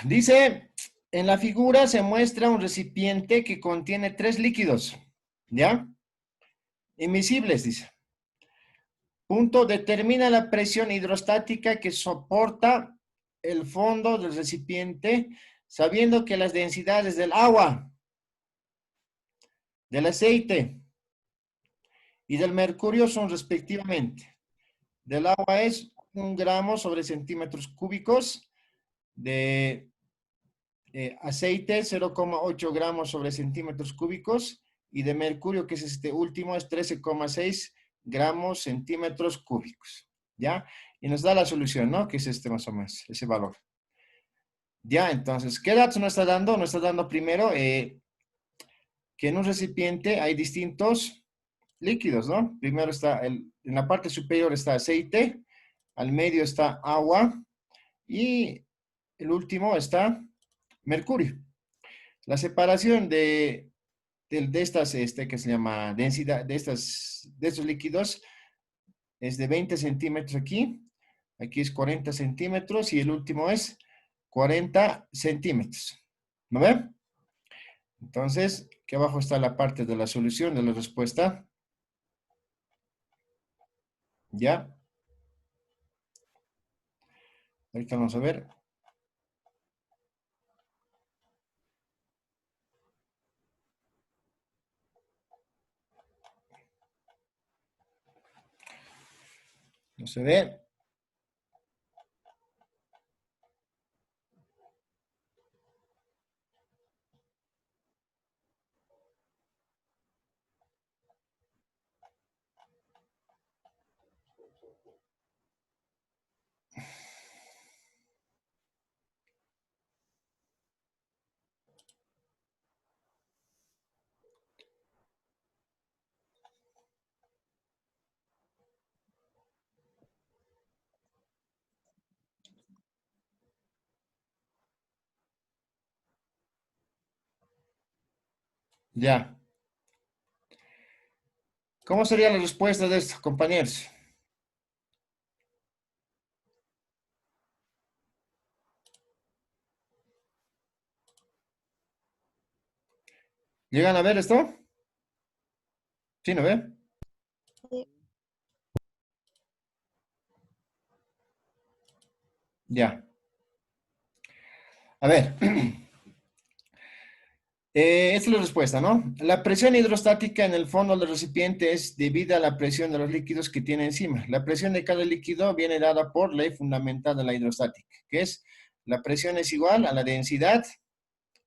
Dice, en la figura se muestra un recipiente que contiene 3 líquidos, ¿ya? Invisibles, dice. Punto, determina la presión hidrostática que soporta el fondo del recipiente, sabiendo que las densidades del agua, del aceite y del mercurio son respectivamente. Del agua es 1 gramo sobre centímetros cúbicos, de aceite 0,8 gramos sobre centímetros cúbicos y de mercurio, que es este último, es 13,6 gramos centímetros cúbicos, ¿ya? Y nos da la solución, ¿no? Que es este más o menos, ese valor. Ya, entonces, ¿qué datos nos está dando? Nos está dando primero que en un recipiente hay distintos líquidos, ¿no? Primero está, en la parte superior está aceite, al medio está agua y el último está mercurio. La separación de estas, que se llama densidad, de estos líquidos es de 20 centímetros aquí, aquí es 40 centímetros y el último es 40 centímetros. ¿No ve? Entonces, aquí abajo está la parte de la solución de la respuesta. ¿Ya? Ahorita vamos a ver. No se ve. Ya. ¿Cómo sería la respuesta de esto, compañeros? ¿Llegan a ver esto? ¿Sí, no ve? Sí. Ya. A ver. Esta es la respuesta, ¿no? La presión hidrostática en el fondo del recipiente es debida a la presión de los líquidos que tiene encima. La presión de cada líquido viene dada por ley fundamental de la hidrostática, que es la presión es igual a la densidad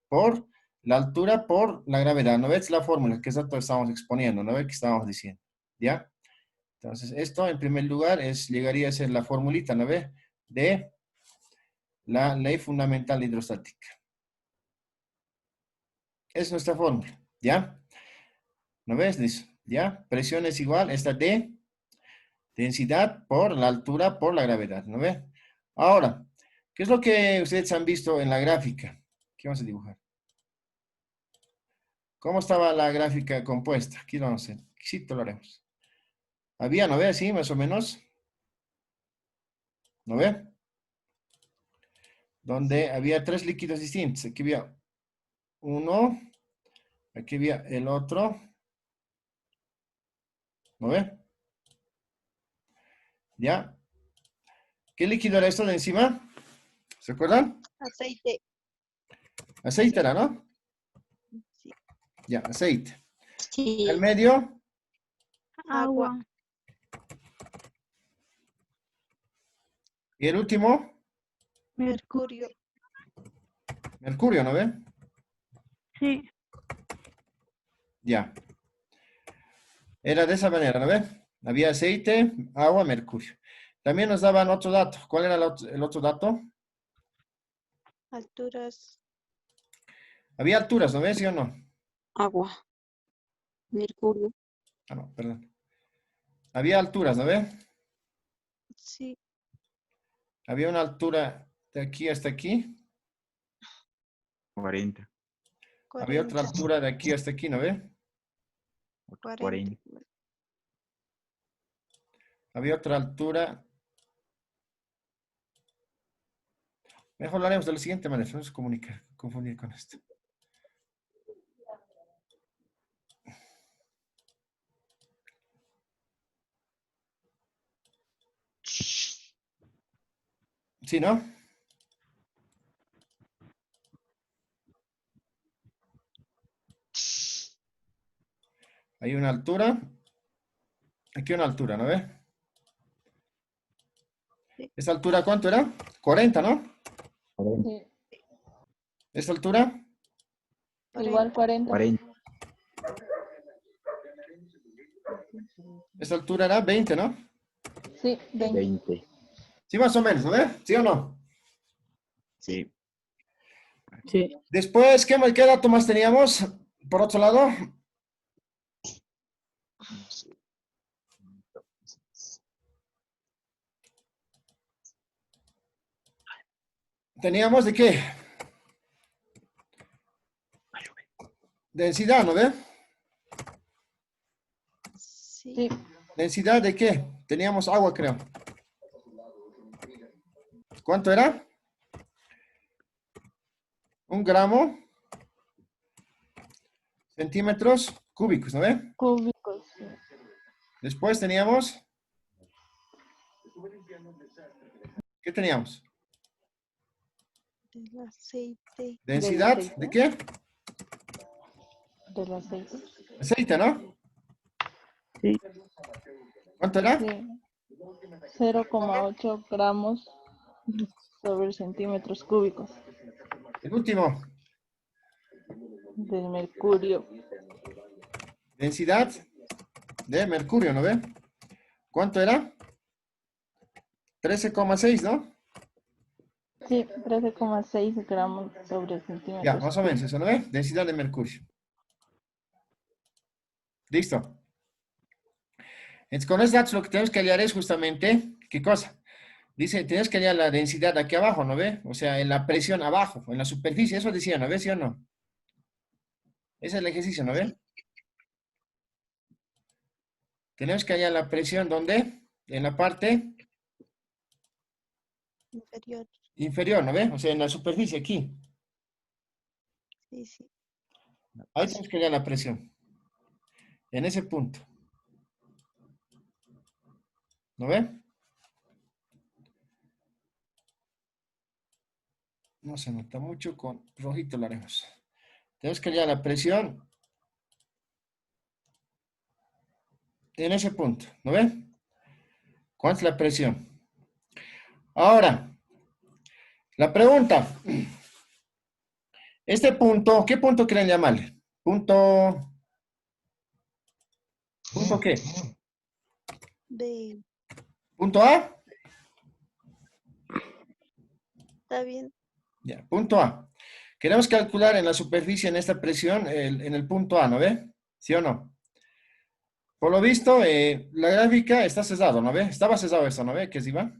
por la altura por la gravedad. ¿No ves la fórmula? Que es esto que estamos exponiendo, ¿no ves? Que estábamos diciendo, ¿ya? Entonces, esto en primer lugar llegaría a ser la formulita, ¿no ves? De la ley fundamental de hidrostática. Es nuestra fórmula, ¿ya? ¿No ves? Listo. ¿Ya? Presión es igual, esta D, densidad por la altura por la gravedad, ¿no ves? Ahora, ¿qué es lo que ustedes han visto en la gráfica? ¿Qué vamos a dibujar? ¿Cómo estaba la gráfica compuesta? Aquí lo vamos a hacer. Sí, lo haremos. Había, ¿no ve? Sí, más o menos. ¿No ve? Donde había 3 líquidos distintos. Aquí había uno, aquí había el otro. ¿No ve? ¿Ya? ¿Qué líquido era esto de encima? ¿Se acuerdan? Aceite. Aceite era, ¿no? Sí. Ya, aceite. ¿El Sí. medio? Agua. ¿Y el último? Mercurio. Mercurio, ¿no ve? Sí. Ya. Era de esa manera, ¿no ve? Había aceite, agua, mercurio. También nos daban otro dato. ¿Cuál era el otro dato? Alturas. Había alturas, ¿no ves? ¿Sí o no? Agua. Mercurio. Ah, no, perdón. Había alturas, ¿no ves? Sí. Había una altura de aquí hasta aquí. 40. Había otra 40. altura de aquí hasta aquí, ¿no ves? 40. Había otra altura. Mejor lo haremos de la siguiente manera, no se comunica, confundir con esto. ¿Sí, no? Hay una altura. Aquí una altura, ¿no ve? Sí. ¿Esta altura cuánto era? 40, ¿no? Sí, ¿Esta altura? igual 40. 40. Esta altura era 20, ¿no? Sí, 20. 20. Sí, más o menos, ¿no ve? ¿Sí o no? Sí. Sí. Después, ¿qué dato más teníamos? Por otro lado, teníamos de qué? Densidad, ¿no ve? Sí. Sí, ¿Densidad de qué? Teníamos agua, creo. ¿Cuánto era? 1 gramo centímetros cúbicos, ¿no ve? cúbicos. Sí. Después teníamos, ¿qué teníamos? Del aceite. ¿Densidad aceite. de qué? Del aceite. Aceite, ¿no? Sí. ¿Cuánto era? Sí. 0,8 gramos sobre centímetros cúbicos El último, del mercurio. densidad de mercurio, ¿no ve? ¿Cuánto era? 13,6, ¿no? Sí, 13,6 gramos sobre Ya, centímetros más o menos cúbicos. eso, ¿no ve? Densidad de mercurio. Listo. Entonces, con esos datos lo que tenemos que hallar es justamente, ¿qué cosa? Dice, tienes que hallar la densidad aquí abajo, ¿no ve? O sea, en la presión abajo, en la superficie, eso decía, ¿no ve? ¿Sí o no? Ese es el ejercicio, ¿no ve? Tenemos que hallar la presión, ¿dónde? En la parte Inferior. inferior, ¿no ve? O sea, en la superficie, aquí. Sí, sí. Ahí tenemos que hallar la presión. En ese punto. ¿No ve? No se nota mucho, con rojito lo haremos. Tenemos que hallar la presión en ese punto, ¿no ve? ¿Cuánta es la presión? Ahora, la pregunta, este punto, ¿qué punto quieren llamarle? ¿Punto qué? De. ¿Punto A? Está bien. Ya, punto A. Queremos calcular en la superficie, en esta presión, en el punto A, ¿no ve? ¿Sí o no? Por lo visto, la gráfica está sesgado, ¿no ve? Estaba sesgado esto, ¿no ve? ¿Que sí va?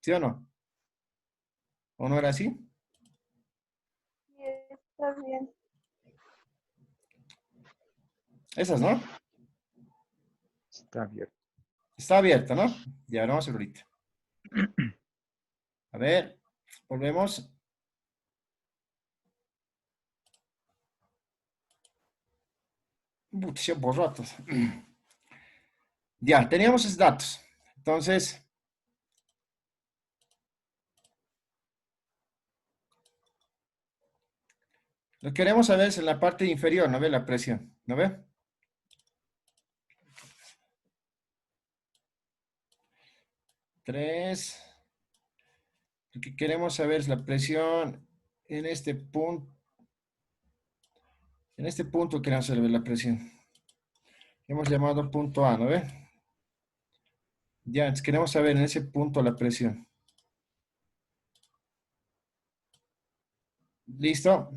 ¿Sí o no? ¿O no era así? Sí, está bien. Esas, ¿no? Está abierto. Está abierta, ¿no? Ya, vamos a ver ahorita. A ver, volvemos. Se borró todo. Ya, teníamos esos datos. Entonces, lo que queremos saber es en la parte inferior, ¿no ve? La presión, ¿no ve? Tres. Lo que queremos saber es la presión en este punto. En este punto queremos saber la presión. Hemos llamado punto A, ¿no ve? Ya, entonces queremos saber en ese punto la presión. ¿Listo?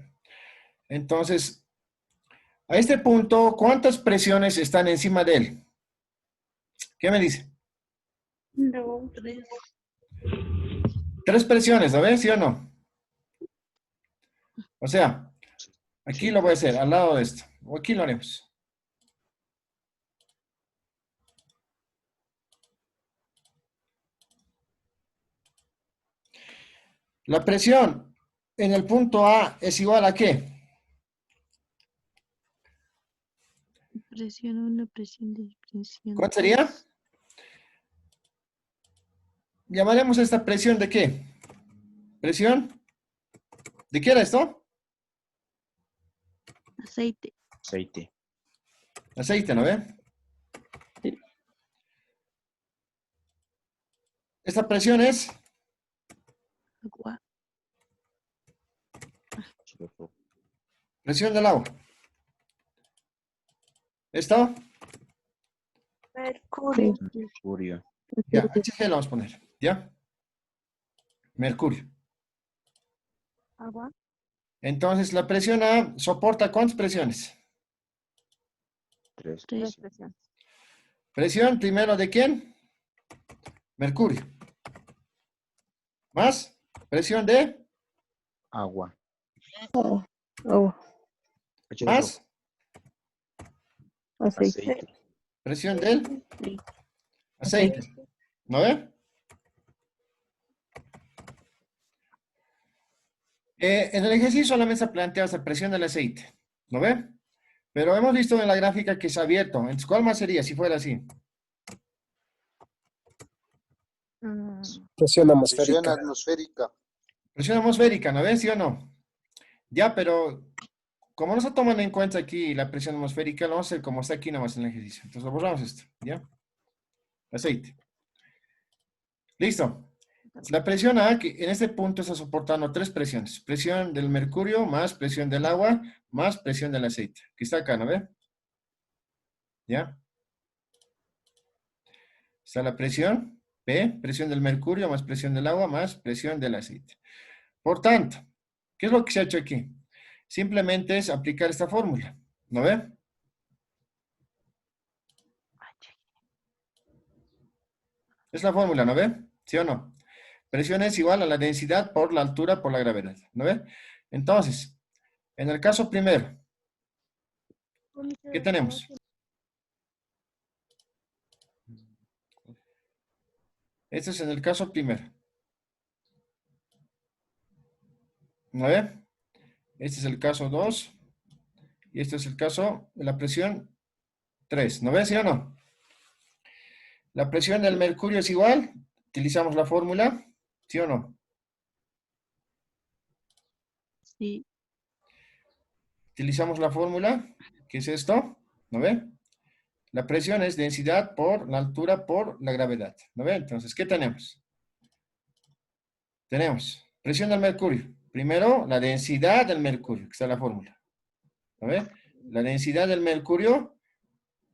Entonces, a este punto, ¿cuántas presiones están encima de él? ¿Qué me dice? No, 3. 3 presiones, ¿no ves? ¿Sí o no? O sea, aquí Sí. lo voy a hacer, al lado de esto. O aquí lo haremos. La presión en el punto A es igual a ¿qué? Presión 1, presión 2, presión ¿Cuál sería? 3. Llamaremos esta presión de ¿qué? ¿Presión? ¿De qué era esto? Aceite. Aceite. Aceite, ¿no ve? Sí. Esta presión es Agua. H2O. presión del agua. ¿Esto? Mercurio. Mercurio. Ya, HG lo vamos a poner. ¿Ya? Mercurio. Agua. Entonces, la presión A soporta ¿cuántas presiones? 3 Tres. presiones. Presión primero ¿de quién? Mercurio. Más presión de Agua. Oh, H2O. más aceite. Aceite. presión del Sí. aceite. ¿No ve? En el ejercicio solamente se plantea esa presión del aceite. ¿No ve? Pero hemos visto en la gráfica que es abierto. Entonces, ¿cuál más sería si fuera así? Presión Presión atmosférica. atmosférica. Presión atmosférica, ¿no ves? ¿Sí o no? Ya, pero como no se toman en cuenta aquí la presión atmosférica, lo vamos a hacer como está aquí nomás en el ejercicio. Entonces lo borramos esto, ¿ya? Aceite. Listo. La presión A, que en este punto está soportando tres presiones. Presión del mercurio, más presión del agua, más presión del aceite. Que está acá, ¿no ve? ¿Ya? Está la presión P, presión del mercurio, más presión del agua, más presión del aceite. Por tanto, ¿qué es lo que se ha hecho aquí? Simplemente es aplicar esta fórmula, ¿no ve? Es la fórmula, ¿no ve? ¿Sí o no? Presión es igual a la densidad por la altura por la gravedad, ¿no ve? Entonces, en el caso primero, ¿qué tenemos? Este es en el caso primero, ¿no ve? Este es el caso 2 y este es el caso de la presión 3, ¿no ve? ¿Sí o no? La presión del mercurio es igual, utilizamos la fórmula, ¿sí o no? Sí. Utilizamos la fórmula, ¿qué es esto? ¿No ve? La presión es densidad por la altura por la gravedad, ¿no ve? Entonces, ¿qué tenemos? Tenemos presión del mercurio. Primero, la densidad del mercurio, que está la fórmula, ¿no ve? La densidad del mercurio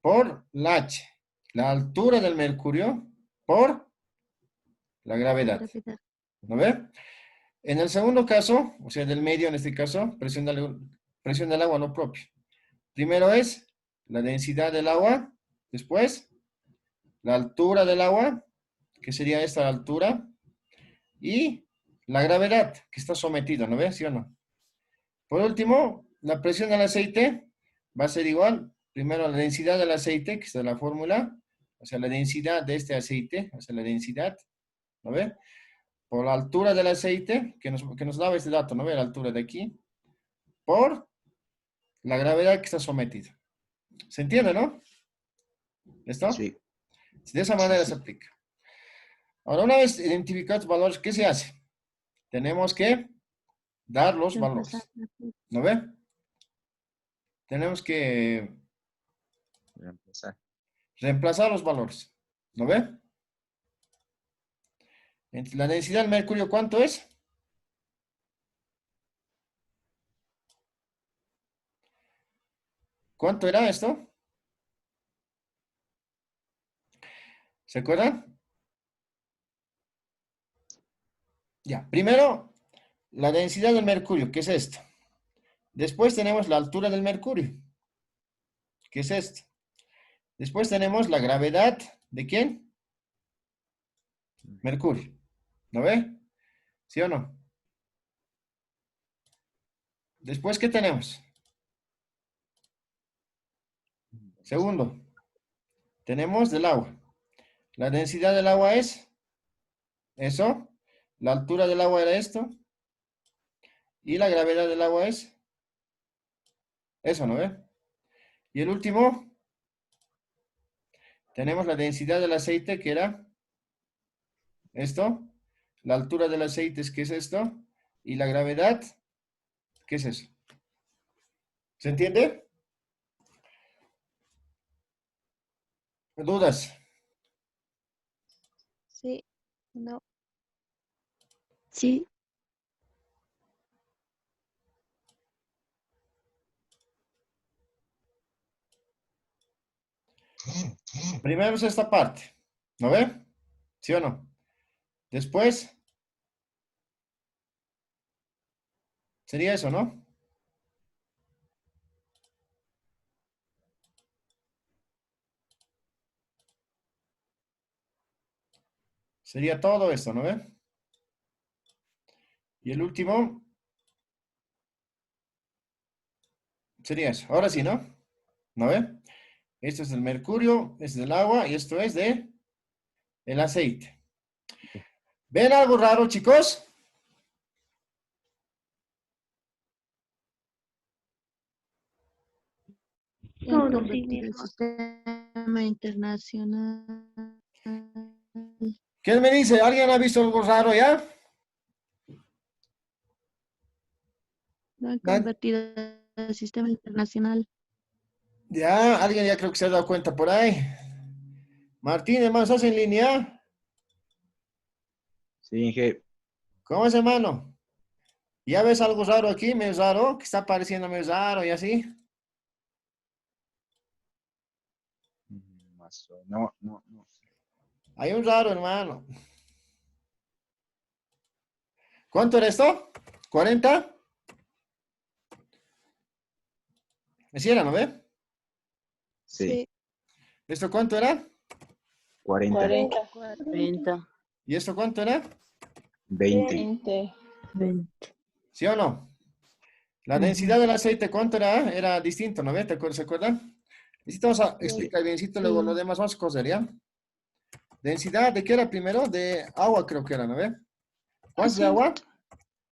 por la H. La altura del mercurio por la gravedad, Gravedad. ¿no ve? En el segundo caso, o sea, del medio en este caso, presión del agua, lo propio. Primero es la densidad del agua, después la altura del agua, que sería esta altura, y la gravedad que está sometida, ¿no ves? ¿Sí o no? Por último, la presión del aceite va a ser igual, primero la densidad del aceite, que está en la fórmula, o sea, la densidad de este aceite, o sea, la densidad, ¿no ve? Por la altura del aceite, que nos daba este dato, ¿no ve? La altura de aquí, por la gravedad que está sometida. ¿Se entiende, no? ¿Listo? Sí. De esa manera se aplica. Ahora, una vez identificados los valores, ¿qué se hace? Tenemos que dar los Reemplazar. valores. ¿No ve? Tenemos que Reemplazar. reemplazar los valores. ¿No ve? Entonces, la densidad del mercurio, ¿cuánto es? ¿Cuánto era esto? ¿Se acuerdan? Ya, primero, la densidad del mercurio, que es esto. Después tenemos la altura del mercurio, que es esto. Después tenemos la gravedad, ¿de quién? Mercurio. ¿No ve? ¿Sí o no? Después, ¿qué tenemos? Segundo, tenemos del agua. La densidad del agua es eso, La altura del agua era esto. Y la gravedad del agua es eso, ¿no ve? Y el último, tenemos la densidad del aceite, que era esto. La altura del aceite es que es esto. Y la gravedad, ¿qué es eso? ¿Se entiende? ¿Dudas? Sí. No. Sí. Primero es esta parte, ¿no ve? ¿Sí o no? Después, sería eso, ¿no? Sería todo esto, ¿no ve? Y el último sería eso. Ahora sí, ¿no? ¿No ve? Esto es del mercurio, este es del agua y esto es de el aceite. ¿Ven algo raro, chicos? En convertir el sistema internacional. ¿Quién me dice? ¿Alguien ha visto algo raro ya? No han convertido el sistema internacional. Ya, alguien ya creo que se ha dado cuenta por ahí. Martín, hermano, ¿estás en línea? Sí, Inge. ¿Cómo es, hermano? ¿Ya ves algo raro aquí? ¿Me es raro? ¿Qué está pareciéndome raro y así? No, no, no. Hay un raro, hermano. ¿Cuánto era esto? ¿40? ¿Así era, no ve? Sí, ¿Esto cuánto era? 40, 40, 40. ¿Y esto cuánto era? 20. 20. 20. ¿Sí o no? La densidad del aceite, ¿cuánto era? Era distinto, ¿no ve? ¿Se acuerdan? Necesitamos explicar biencito, luego lo demás vamos a coser, ¿ya? ¿Densidad de qué era primero? De agua creo que era, ¿no ve? ¿Cuánto de agua?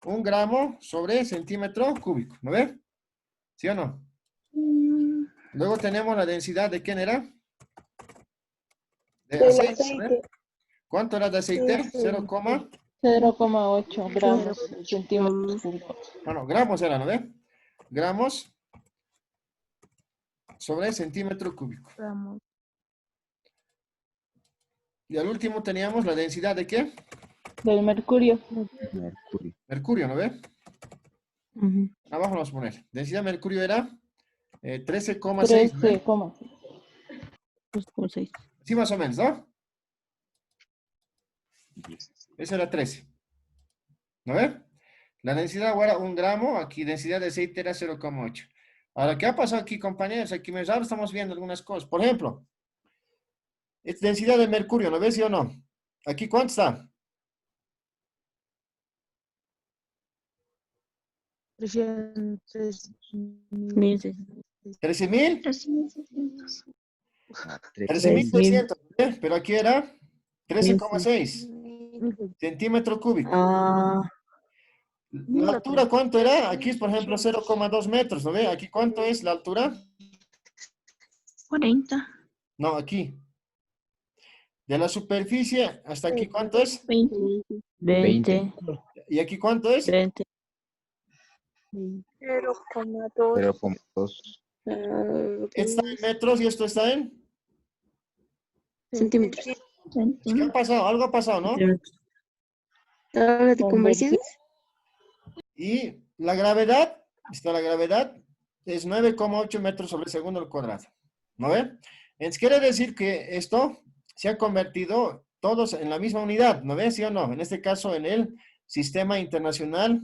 1 gramo sobre centímetro cúbico, ¿no ve? ¿Sí o no? Luego tenemos la densidad de ¿quién era? De Del aceite, ¿no ve? aceite. ¿Cuánto era de aceite? 0, 0,8 gramos por centímetro cúbico. bueno, gramos era, ¿no ve? Gramos sobre centímetro cúbico. Vamos. Y al último teníamos la densidad de ¿qué? Del mercurio. Mercurio. Mercurio, ¿no ve? Ujú. Abajo vamos a poner. Densidad de mercurio era 13,6, ¿no ve? 13,6. 2,6. Sí, más o menos, ¿no? 16. Eso era 13. ¿No ve? La densidad de agua era 1 gramo, aquí densidad de aceite era 0,8. Ahora, ¿qué ha pasado aquí, compañeros? Aquí ahora estamos viendo algunas cosas. Por ejemplo, es densidad de mercurio, ¿no ves, sí o no? Aquí, ¿cuánto está? 13,000. 13,600. Ah, 13,300, ¿eh? Pero aquí era 13,6 centímetro cúbico. Ah, ¿La altura cuánto era? Aquí es, por ejemplo, 0,2 metros, ¿no ve? ¿Aquí cuánto es la altura? 40. No, aquí. De la superficie hasta aquí, ¿cuánto es? 20. 20. ¿Y aquí cuánto es? 20. 0,2. 0,2. Está en metros y esto está en... Centímetros. ¿Qué ha pasado? Algo ha pasado, ¿no? ¿Tabla de Conversión. conversiones? Y la gravedad, la gravedad es 9,8 metros sobre segundo al cuadrado. ¿No ve? Entonces quiere decir que esto se ha convertido todos en la misma unidad, ¿no ve? ¿Sí o no? En este caso en el Sistema Internacional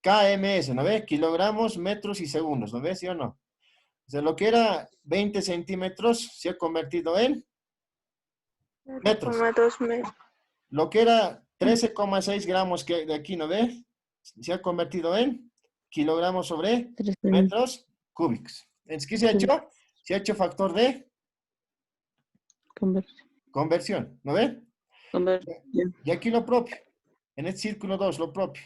KMS, ¿no ve? Kilogramos, metros y segundos, ¿no ve? ¿Sí o no? O sea, lo que era 20 centímetros se ha convertido en metros. 0,2 metros. Lo que era 13,6 gramos que de aquí, ¿no ve? Se ha convertido en kilogramos sobre metros cúbicos. Entonces, ¿qué se ha hecho? Se ha hecho factor de Conversión. conversión, ¿no ve? Conversión. Y aquí lo propio. En el círculo 2, lo propio.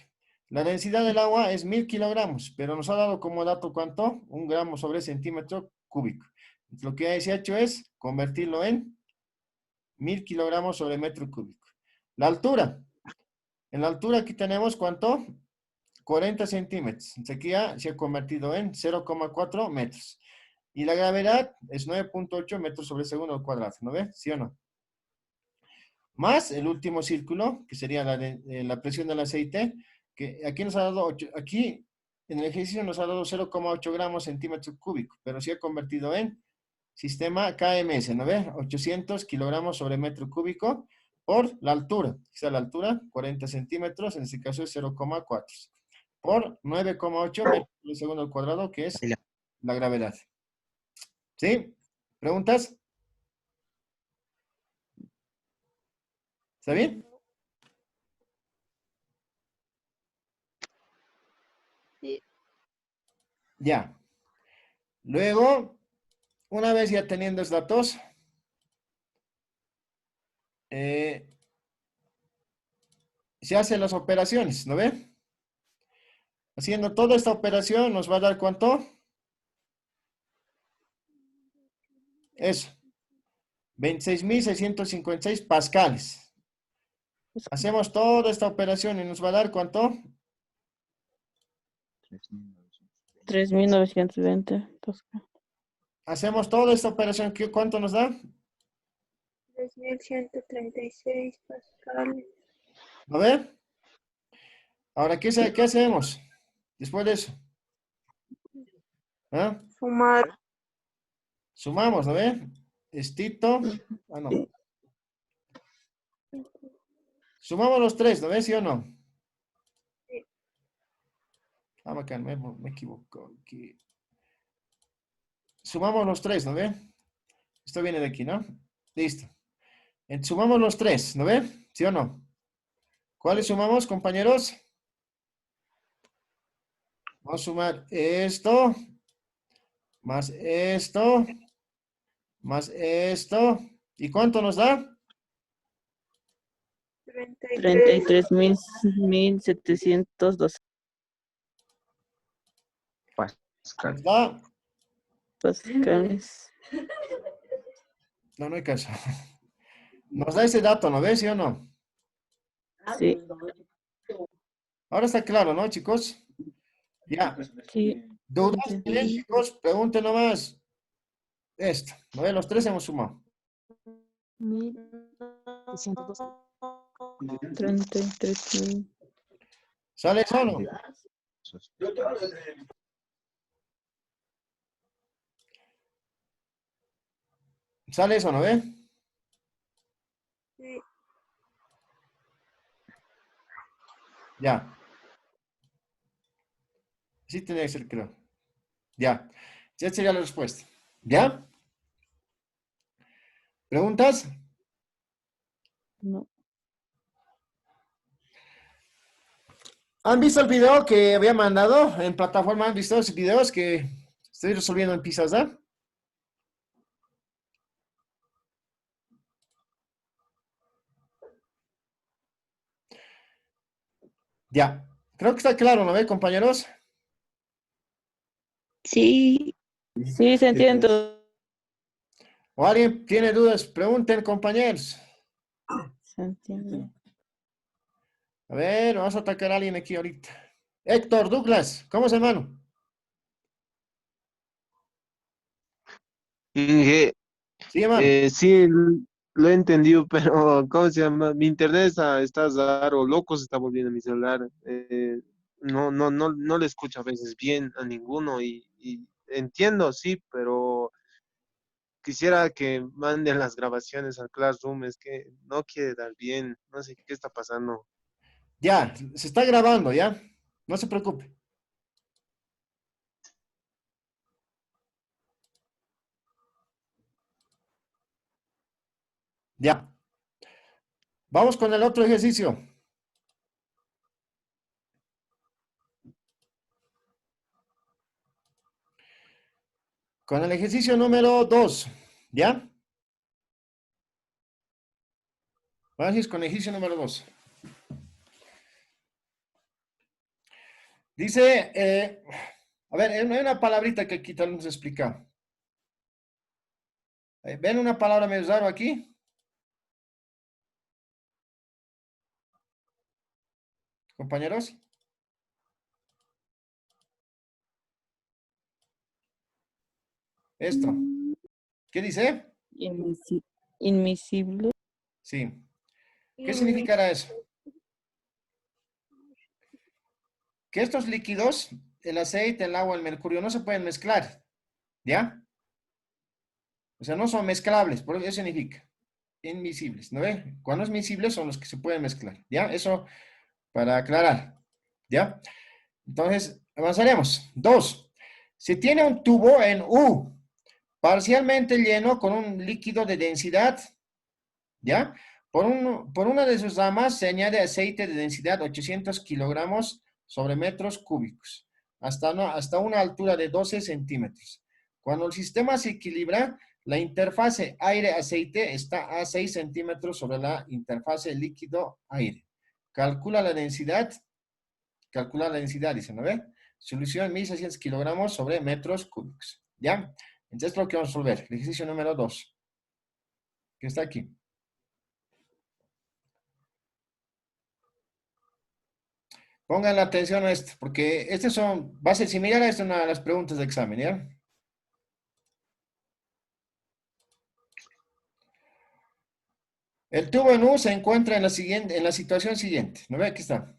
La densidad del agua es 1000 kilogramos, pero nos ha dado como dato ¿cuánto? 1 gramo sobre centímetro cúbico. Lo que se ha hecho es convertirlo en 1000 kilogramos sobre metro cúbico. La altura. En la altura aquí tenemos ¿cuánto? 40 centímetros. Aquí ya se ha convertido en 0,4 metros. Y la gravedad es 9,8 metros sobre segundo al cuadrado. ¿No ve? ¿Sí o no? Más el último círculo, que sería la presión del aceite, que aquí nos ha dado, aquí en el ejercicio nos ha dado 0,8 gramos centímetro cúbico, pero se ha convertido en sistema KMS, ¿no ve? 800 kilogramos sobre metro cúbico por la altura. Esta es la altura, 40 centímetros, en este caso es 0,4. Por 9,8 metros por segundo al cuadrado, que es la gravedad. ¿Sí? ¿Preguntas? ¿Está bien? Sí. Ya. Luego, una vez ya teniendo los datos, se hacen las operaciones, ¿no ve? Haciendo toda esta operación nos va a dar ¿cuánto? Eso. 26.656 pascales. Hacemos toda esta operación y nos va a dar ¿cuánto? 3.920. Hacemos toda esta operación, ¿cuánto nos da? 3136 pascales. ¿No ve? Ahora, ¿qué hacemos después de eso? ¿Ah? Sumar. Sumamos, ¿no ve? Estito. Ah, no. Sumamos los tres, ¿no ves? ¿Sí o no? Sí. Ah, bacán, me equivoco. Aquí. Sumamos los tres, ¿no ve? Esto viene de aquí, ¿no? Listo. Sumamos los tres, ¿no ve? ¿Sí o no? ¿Cuáles sumamos, compañeros? Vamos a sumar esto, más esto, más esto. ¿Y cuánto nos da? 33.712 Pascal. Nos da... pascales. No, no hay caso. Nos da ese dato, ¿no ves? ¿Sí o no? Sí, Ahora está claro, ¿no, chicos? Ya. sí. ¿Dudas tienen, chicos? Pregunten nomás. Esto. ¿No ves? Los tres hemos sumado. 33.000. ¿Sale eso o no? ¿Sale eso, no ves? Sí. Ya. Sí tiene que ser, creo. Ya. Ya sería la respuesta. ¿Ya? ¿Preguntas? No. ¿Han visto el video que había mandado en plataforma? ¿Han visto esos videos que estoy resolviendo en Pizazza? Ya. Creo que está claro, ¿no ve, compañeros? Sí. Sí, se entiende todo. ¿O alguien tiene dudas? Pregunten, compañeros. Se entiende. A ver, vamos a atacar a alguien aquí ahorita. Héctor Douglas, ¿cómo es, hermano? Inge, Sí, hermano. sí, lo he entendido, pero ¿cómo se llama? Mi internet está raro, loco se está volviendo mi celular. No le escucho a veces bien a ninguno y entiendo, sí, pero quisiera que manden las grabaciones al Classroom, es que no quiere dar bien, no sé qué está pasando. Ya, se está grabando, ¿ya? No se preocupe. Ya. Vamos con el otro ejercicio. Con el ejercicio número 2, ¿ya? Vamos con el ejercicio número 2. Dice, a ver, hay una palabrita que aquí tal nos explica. ¿Ven una palabra medio raro aquí? Compañeros. Esto. ¿Qué dice? Inmisible. Sí. ¿Qué significará eso? Que estos líquidos, el aceite, el agua, el mercurio, no se pueden mezclar. ¿Ya? O sea, no son mezclables, por eso significa invisibles, ¿no ve? Cuando es miscible son los que se pueden mezclar, ¿ya? Eso para aclarar, ¿ya? Entonces, avanzaremos. 2. Se tiene un tubo en U, parcialmente lleno con un líquido de densidad, ¿ya? Por una de sus ramas se añade aceite de densidad 800 kilogramos sobre metros cúbicos, hasta una altura de 12 centímetros. Cuando el sistema se equilibra, la interfase aire-aceite está a 6 centímetros sobre la interfase líquido-aire. Calcula la densidad, dice, ¿no ve? Solución 1600 kilogramos sobre metros cúbicos, ¿ya? Entonces, lo que vamos a resolver, el ejercicio número 2, que está aquí. Pongan la atención a esto, porque va a ser similar a esto una de las preguntas de examen, ¿ya? El tubo en U se encuentra en la situación siguiente. ¿No ve? Aquí está.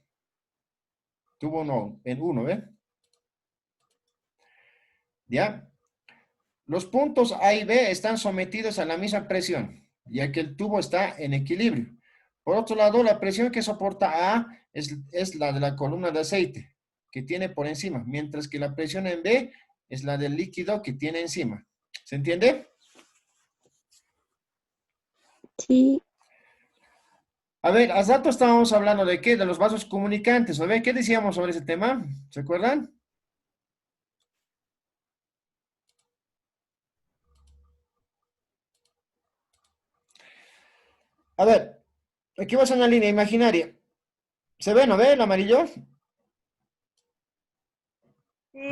Tubo en U, ¿no ve? ¿Ya? Los puntos A y B están sometidos a la misma presión, ya que el tubo está en equilibrio. Por otro lado, la presión que soporta A es la de la columna de aceite, que tiene por encima, mientras que la presión en B es la del líquido que tiene encima. ¿Se entiende? Sí. A ver, hace rato estábamos hablando de qué, de los vasos comunicantes, ¿no ve? ¿Qué decíamos sobre ese tema? ¿Se acuerdan? A ver, aquí vas a una línea imaginaria. ¿Se ve, no ve, el amarillo? Sí,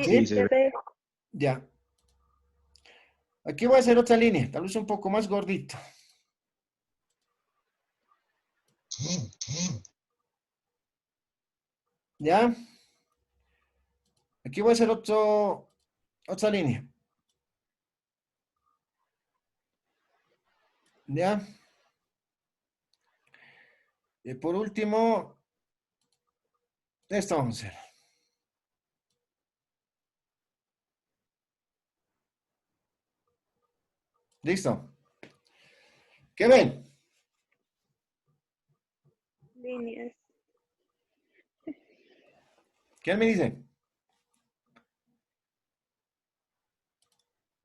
Sí, se se ve. ve. Ya. Aquí voy a hacer otra línea, tal vez un poco más gordito. ¿Ya? Aquí voy a hacer otra línea. ¿Ya? Y por último, esto vamos a hacer. ¿Listo? ¿Qué ven? Líneas. ¿Quién me dice?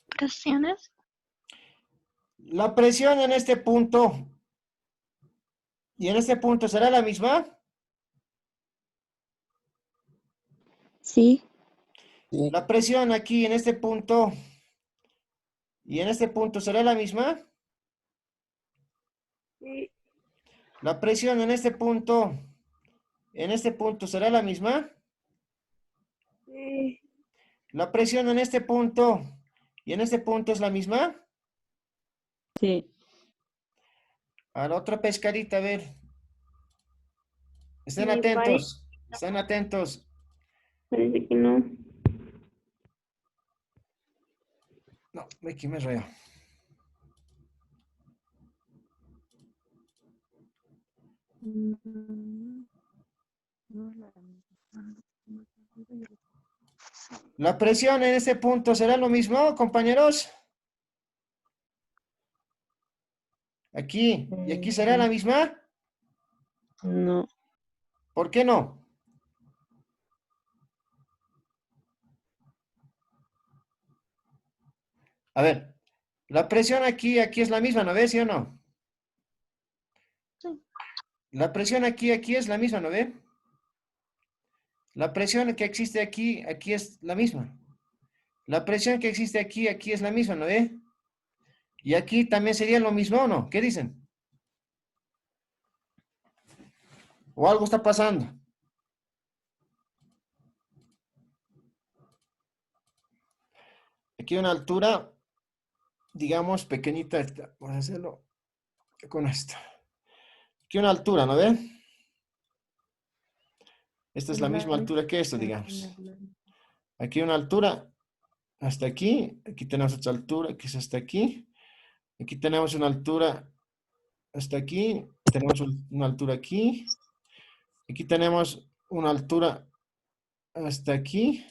¿Presiones? La presión en este punto y en este punto será la misma. Sí. La presión aquí en este punto y en este punto será la misma. Sí. La presión en este punto será la misma. Sí. La presión en este punto y en este punto es la misma. Sí. A la otra pescadita, a ver. Estén Me parece, atentos. Estén atentos. parece que no. No, aquí me reo. La presión en este punto será lo mismo, compañeros. Aquí y aquí será la misma. No. ¿Por qué no? A ver, la presión aquí es la misma, ¿no ves? ¿Sí o no? Sí. La presión aquí es la misma, ¿no ve? La presión que existe aquí es la misma. La presión que existe aquí es la misma, ¿no ve? Y aquí también sería lo mismo, ¿o no? ¿Qué dicen? ¿O algo está pasando? Aquí una altura, digamos, pequeñita. Vamos a hacerlo con esto. Aquí una altura, ¿no ve? Esta es la misma altura que esto, digamos. Aquí una altura hasta aquí. Aquí tenemos otra altura que es hasta aquí. Aquí tenemos una altura hasta aquí. Tenemos una altura aquí. Aquí tenemos una altura hasta aquí.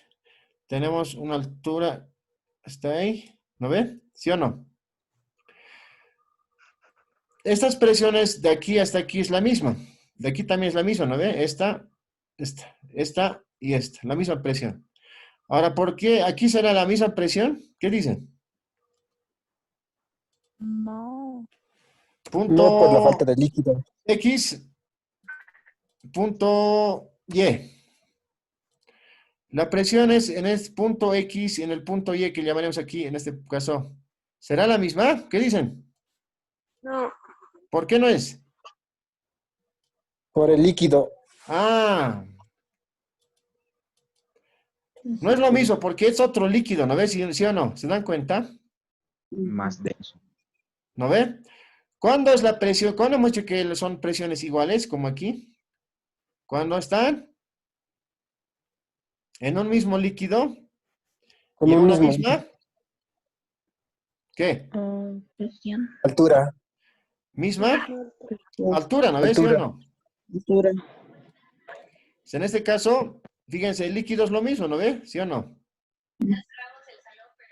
Tenemos una altura hasta ahí. ¿No ve? ¿Sí o no? Estas presiones de aquí hasta aquí es la misma. De aquí también es la misma, ¿no ve? Esta y esta. La misma presión. Ahora, ¿por qué aquí será la misma presión? ¿Qué dicen? No. Punto No por la falta de líquido. X, punto Y. La presión es en el punto X y en el punto Y que llamaremos aquí, en este caso. ¿Será la misma? ¿Qué dicen? No. ¿Por qué no es? Por el líquido. Ah, no es lo mismo porque es otro líquido, ¿no ves? ¿Sí, sí o no? ¿Se dan cuenta? Más denso. ¿No ve? ¿Cuándo es la presión? ¿Cuándo hemos dicho que son presiones iguales, como aquí? ¿Cuándo están en un mismo líquido Con y en un una mismo misma? ¿Qué? Presión. altura. ¿Misma? Altura, ¿no ves? ¿Sí o Altura. no? Altura. En este caso, fíjense, el líquido es lo mismo, ¿no ve? ¿Sí o no?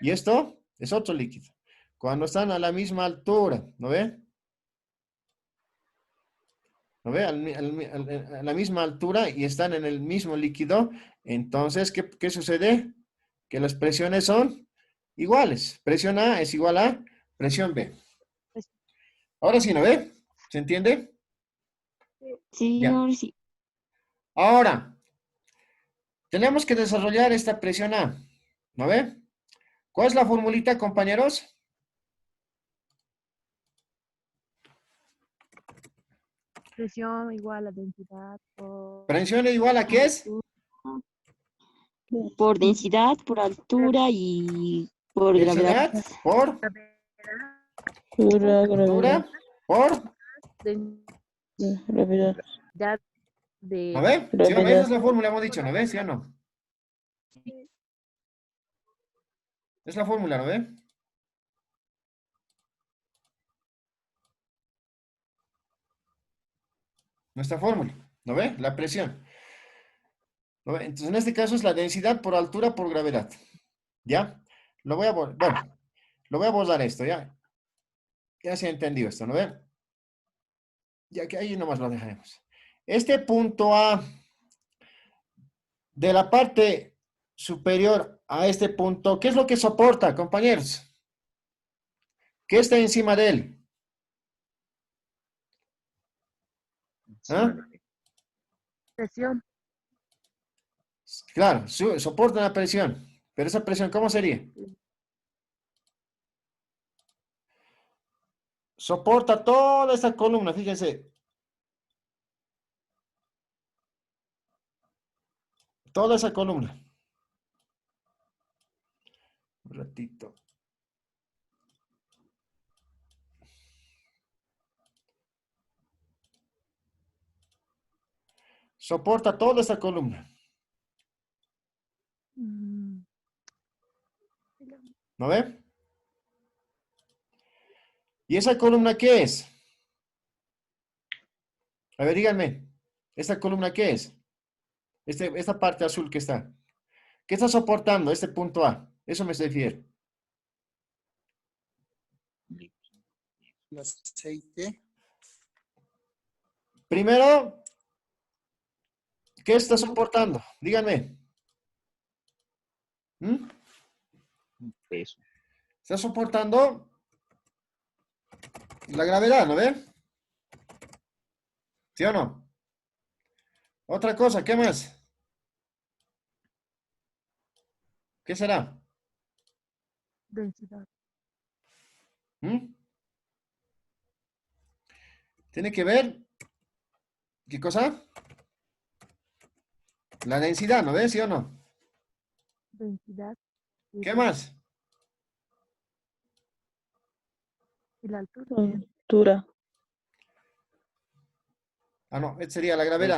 Y esto es otro líquido. Cuando están a la misma altura, ¿no ve? ¿No ve? A la misma altura y están en el mismo líquido, entonces, ¿qué sucede? Que las presiones son iguales. Presión A es igual a presión B. Ahora sí, ¿no ve? ¿Se entiende? Sí, Ya. ahora sí. Ahora, tenemos que desarrollar esta presión A, ¿no ve? ¿Cuál es la formulita, compañeros? Presión igual a densidad por Presión igual a ¿qué es? Por densidad, por altura y por gravedad. Densidad por Pura altura gravedad. por, Gravedad. densidad ¿no de ve? ¿Sí o no? Esa es la fórmula, hemos dicho, ¿no ve? ¿Sí o no? Es la fórmula, ¿no ve? Nuestra fórmula, ¿no ve? La presión. ¿No ve? Entonces, en este caso es la densidad por altura por gravedad. ¿Ya? Bueno, lo voy a borrar esto, ¿ya? Ya se ha entendido esto, ¿no ve? Ya que ahí nomás lo dejaremos. Este punto A de la parte superior a este punto, ¿qué es lo que soporta, compañeros? ¿Qué está encima de él? ¿Ah? presión Claro, soporta la presión. Pero esa presión, ¿cómo sería? Soporta toda esta columna, fíjense. Toda esa columna. Un ratito. Soporta toda esta columna. ¿No ve? ¿Y esa columna qué es? A ver, díganme. ¿Esta columna qué es? Esta parte azul que está. ¿Qué está soportando este punto A? Eso me refiero. El aceite. Primero, ¿qué está soportando? Díganme. ¿Mm? Peso. Está soportando la gravedad, ¿no ve? ¿Sí o no? Otra cosa, ¿qué más? ¿Qué será? densidad ¿Mm? Tiene que ver, ¿qué cosa? La densidad, ¿no ves? ¿Sí o no? densidad ¿Qué más? Y la altura. Altura. Ah, no, esta sería la gravedad.